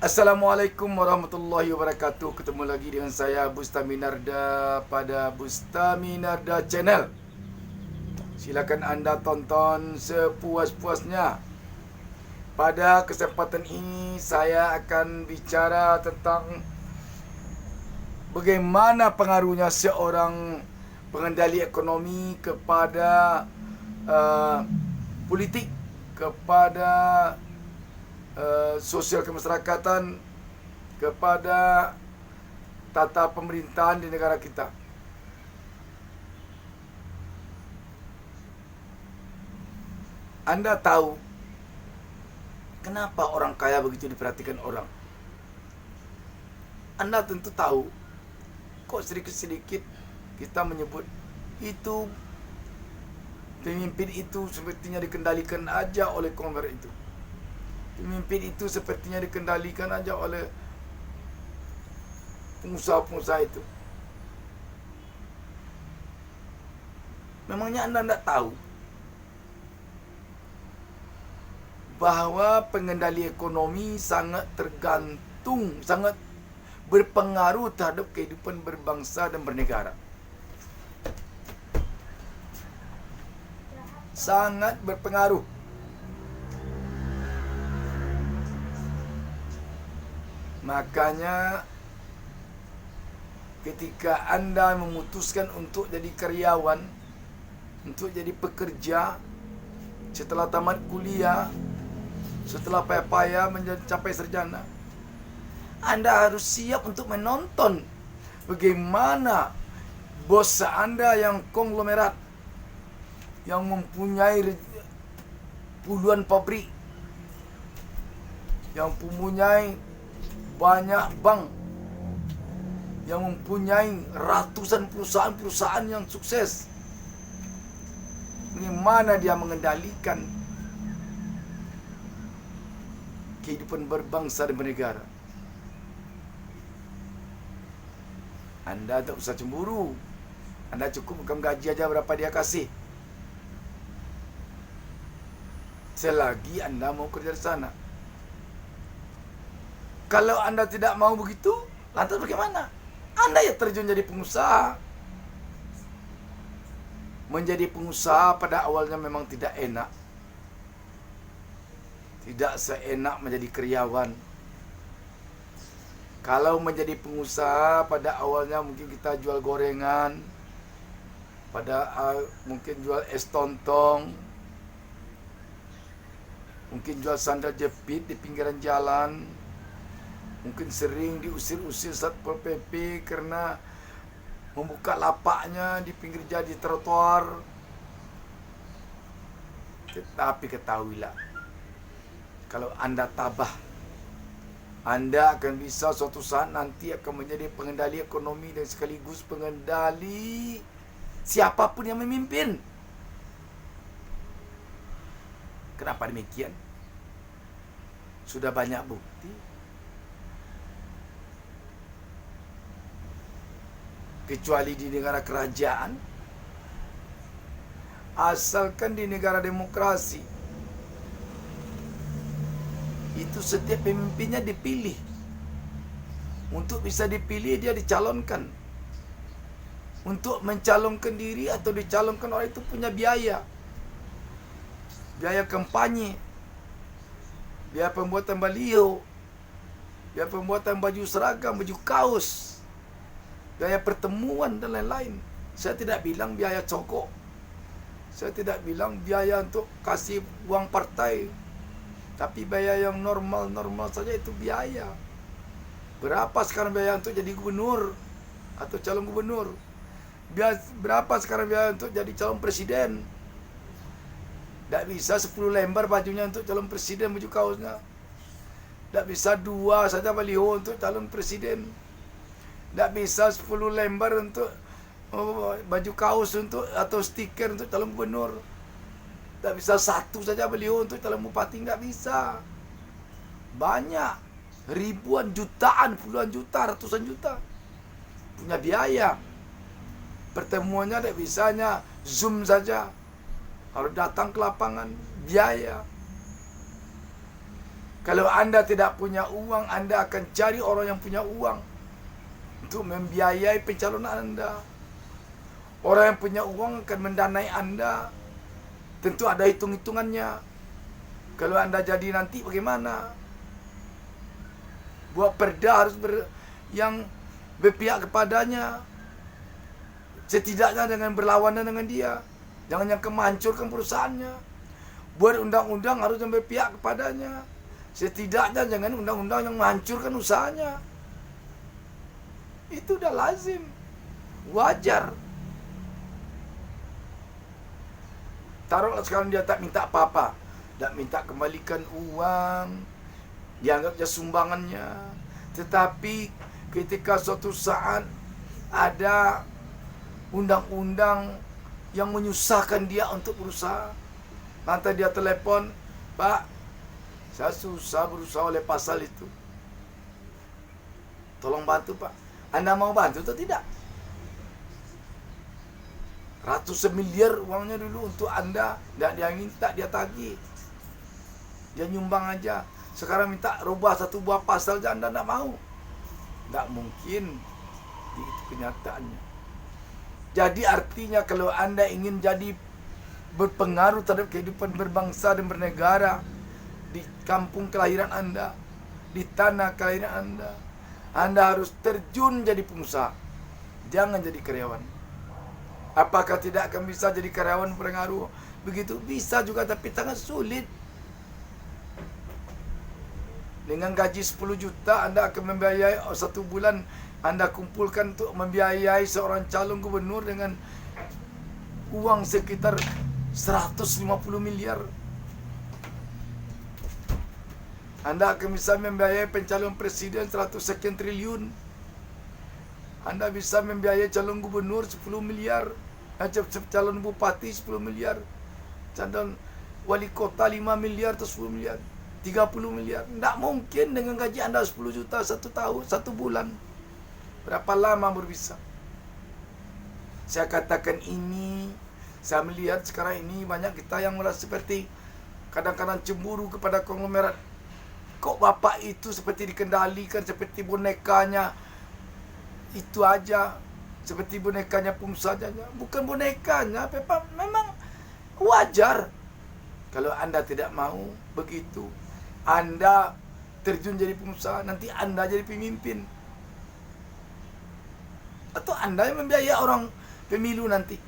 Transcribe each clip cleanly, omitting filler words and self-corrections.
Assalamualaikum warahmatullahi wabarakatuh. Ketemu lagi dengan saya Bustami Narda pada Bustami Narda Channel. Silakan anda tonton sepuas-puasnya. Pada kesempatan ini saya akan bicara tentang bagaimana pengaruhnya seorang pengendali ekonomi kepada politik, kepada sosial kemasyarakatan, kepada tata pemerintahan di negara kita. Anda tahu kenapa orang kaya begitu diperhatikan orang? Anda tentu tahu, kok sedikit-sedikit kita menyebut itu pemimpin itu sepertinya dikendalikan aja oleh konglomerat itu. Pemimpin itu sepertinya dikendalikan aja oleh pengusaha-pengusaha itu. Memangnya Anda tidak tahu bahwa pengendali ekonomi sangat tergantung, sangat berpengaruh terhadap kehidupan berbangsa dan bernegara. Sangat berpengaruh. Makanya ketika Anda memutuskan untuk jadi karyawan, untuk jadi pekerja, setelah tamat kuliah, setelah payah-payah mencapai sarjana, Anda harus siap untuk menonton bagaimana bos Anda yang konglomerat, yang mempunyai puluhan pabrik, yang mempunyai banyak bank, yang mempunyai ratusan perusahaan-perusahaan yang sukses, bagaimana dia mengendalikan kehidupan berbangsa dan bernegara. Anda tak usah cemburu. Anda cukup bukan gaji aja berapa dia kasih, selagi Anda mau kerja di sana. Kalau Anda tidak mau begitu, lantas bagaimana? Anda ya terjun jadi pengusaha. Menjadi pengusaha pada awalnya memang tidak enak. Tidak seenak menjadi karyawan. Kalau menjadi pengusaha pada awalnya mungkin kita jual gorengan, mungkin jual es tontong, mungkin jual sandal jepit di pinggiran jalan. Mungkin sering diusir-usir Satpol PP karena membuka lapaknya di pinggir jalan, di trotoar. Tetapi ketahuilah, kalau Anda tabah, Anda akan bisa suatu saat nanti akan menjadi pengendali ekonomi dan sekaligus pengendali siapapun yang memimpin. Kenapa demikian? Sudah banyak bukti. Kecuali di negara kerajaan, asalkan di negara demokrasi, itu setiap pemimpinnya dipilih. Untuk bisa dipilih dia dicalonkan. Untuk mencalonkan diri atau dicalonkan orang itu punya biaya. Biaya kampanye, biaya pembuatan baliho, biaya pembuatan baju seragam, baju kaos, biaya pertemuan dan lain-lain. Saya tidak bilang biaya cokok. Saya tidak bilang biaya untuk kasih uang partai. Tapi biaya yang normal-normal saja itu biaya. Berapa sekarang biaya untuk jadi gubernur atau calon gubernur? Berapa sekarang biaya untuk jadi calon presiden? Tak bisa 10 lembar bajunya untuk calon presiden, baju kaosnya. Tak bisa 2 saja baliho untuk calon presiden. Tak bisa 10 lembar untuk baju kaos untuk atau stiker untuk calon gubernur. Tak bisa 1 saja beliau untuk calon bupati. Tak bisa. Banyak. Ribuan, jutaan, puluhan juta, ratusan juta. Punya biaya. Pertemuannya tak bisanya Zoom saja. Harus datang ke lapangan. Biaya. Kalau Anda tidak punya uang, Anda akan cari orang yang punya uang untuk membiayai pencalonan Anda. Orang yang punya uang akan mendanai Anda. Tentu ada hitung-hitungannya. Kalau Anda jadi nanti bagaimana? Buat perda harus yang berpihak kepadanya. Setidaknya dengan berlawanan dengan dia. Jangan yang menghancurkan perusahaannya. Buat undang-undang harus yang berpihak kepadanya. Setidaknya jangan undang-undang yang menghancurkan usahanya. Itu udah lazim. Wajar. Taruhlah sekarang dia tak minta apa-apa. Tak minta kembalikan uang. Dianggapnya sumbangannya. Tetapi ketika suatu saat ada undang-undang yang menyusahkan dia untuk berusaha. Nanti dia telepon, Pak, saya susah berusaha oleh pasal itu. Tolong bantu, Pak. Anda mau bantu atau tidak? Ratusan miliar uangnya dulu untuk Anda. Tidak dia minta, dia tagih. Dia nyumbang aja. Sekarang minta rubah satu buah pasal aja Anda tidak mau. Tidak mungkin. Itu kenyataannya. Jadi artinya kalau Anda ingin jadi berpengaruh terhadap kehidupan berbangsa dan bernegara di kampung kelahiran Anda, di tanah kelahiran Anda harus terjun jadi pengusaha. Jangan jadi karyawan. Apakah tidak akan bisa jadi karyawan pengaruh? Begitu bisa juga, tapi sangat sulit. Dengan gaji 10 juta Anda akan membiayai satu bulan. Anda kumpulkan untuk membiayai seorang calon gubernur dengan uang sekitar 150 miliar. Anda akan bisa membiayai pencalon presiden 100 sekian triliun. Anda bisa membiayai calon gubernur 10 miliar. Calon bupati 10 miliar. Calon wali kota 5 miliar atau 10 miliar. 30 miliar. Tidak mungkin dengan gaji Anda 10 juta satu tahun, satu bulan. Berapa lama baru bisa? Saya katakan ini, saya melihat sekarang ini banyak kita yang merasa seperti kadang-kadang cemburu kepada konglomerat. Kok bapak itu seperti dikendalikan seperti bonekanya itu aja, seperti bonekanya pengusaha saja. Bukan bonekanya, memang wajar. Kalau Anda tidak mau begitu, Anda terjun jadi pengusaha, nanti Anda jadi pemimpin. Atau Anda yang membiayai orang pemilu nanti.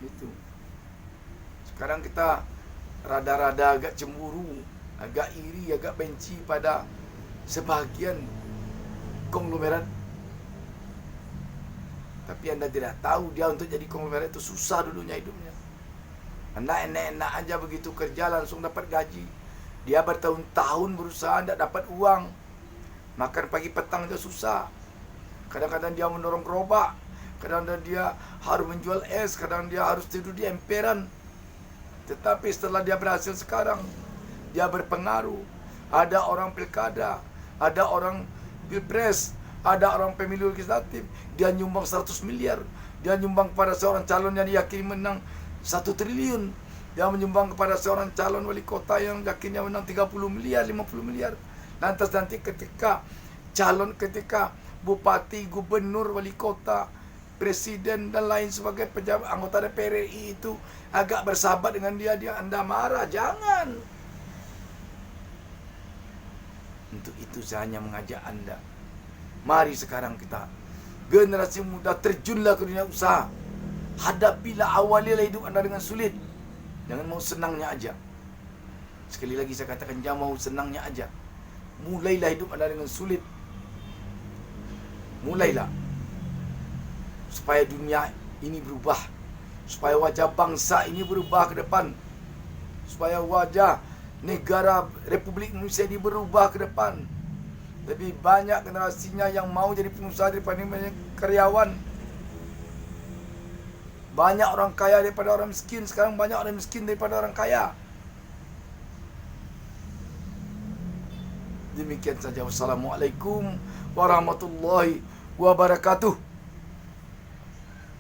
Itu. Sekarang kita rada-rada agak cemburu, agak iri, agak benci pada sebahagian konglomerat. Tapi Anda tidak tahu dia untuk jadi konglomerat itu susah dulunya hidupnya. Anda enak-enak aja begitu kerja langsung dapat gaji. Dia bertahun-tahun berusaha tidak dapat uang. Makan pagi petang aja susah. Kadang-kadang dia mendorong gerobak, kadang-kadang dia harus menjual es, kadang dia harus tidur di emperan. Tetapi setelah dia berhasil sekarang, dia berpengaruh. Ada orang pilkada, ada orang pilpres, ada orang pemilu legislatif. Dia nyumbang 100 miliar. Dia nyumbang kepada seorang calon yang diyakini menang 1 triliun. Dia menyumbang kepada seorang calon wali kota yang yakinnya menang 30 miliar, 50 miliar. Lantas nanti ketika bupati, gubernur, wali kota, presiden dan lain sebagai pejabat anggota DPR RI itu agak bersahabat dengan dia Anda marah. Jangan. Untuk itu saya hanya mengajak Anda, mari sekarang kita generasi muda terjunlah ke dunia usaha. Hadapilah, awalilah hidup Anda dengan sulit. Jangan mau senangnya aja. Sekali lagi saya katakan, jangan mau senangnya aja. Mulailah hidup Anda dengan sulit. Mulailah. Supaya dunia ini berubah. Supaya wajah bangsa ini berubah ke depan. Supaya wajah negara Republik Indonesia ini berubah ke depan. Lebih banyak generasinya yang mau jadi pengusaha daripada banyak karyawan. Banyak orang kaya daripada orang miskin. Sekarang banyak orang miskin daripada orang kaya. Demikian saja. Wassalamualaikum warahmatullahi wabarakatuh.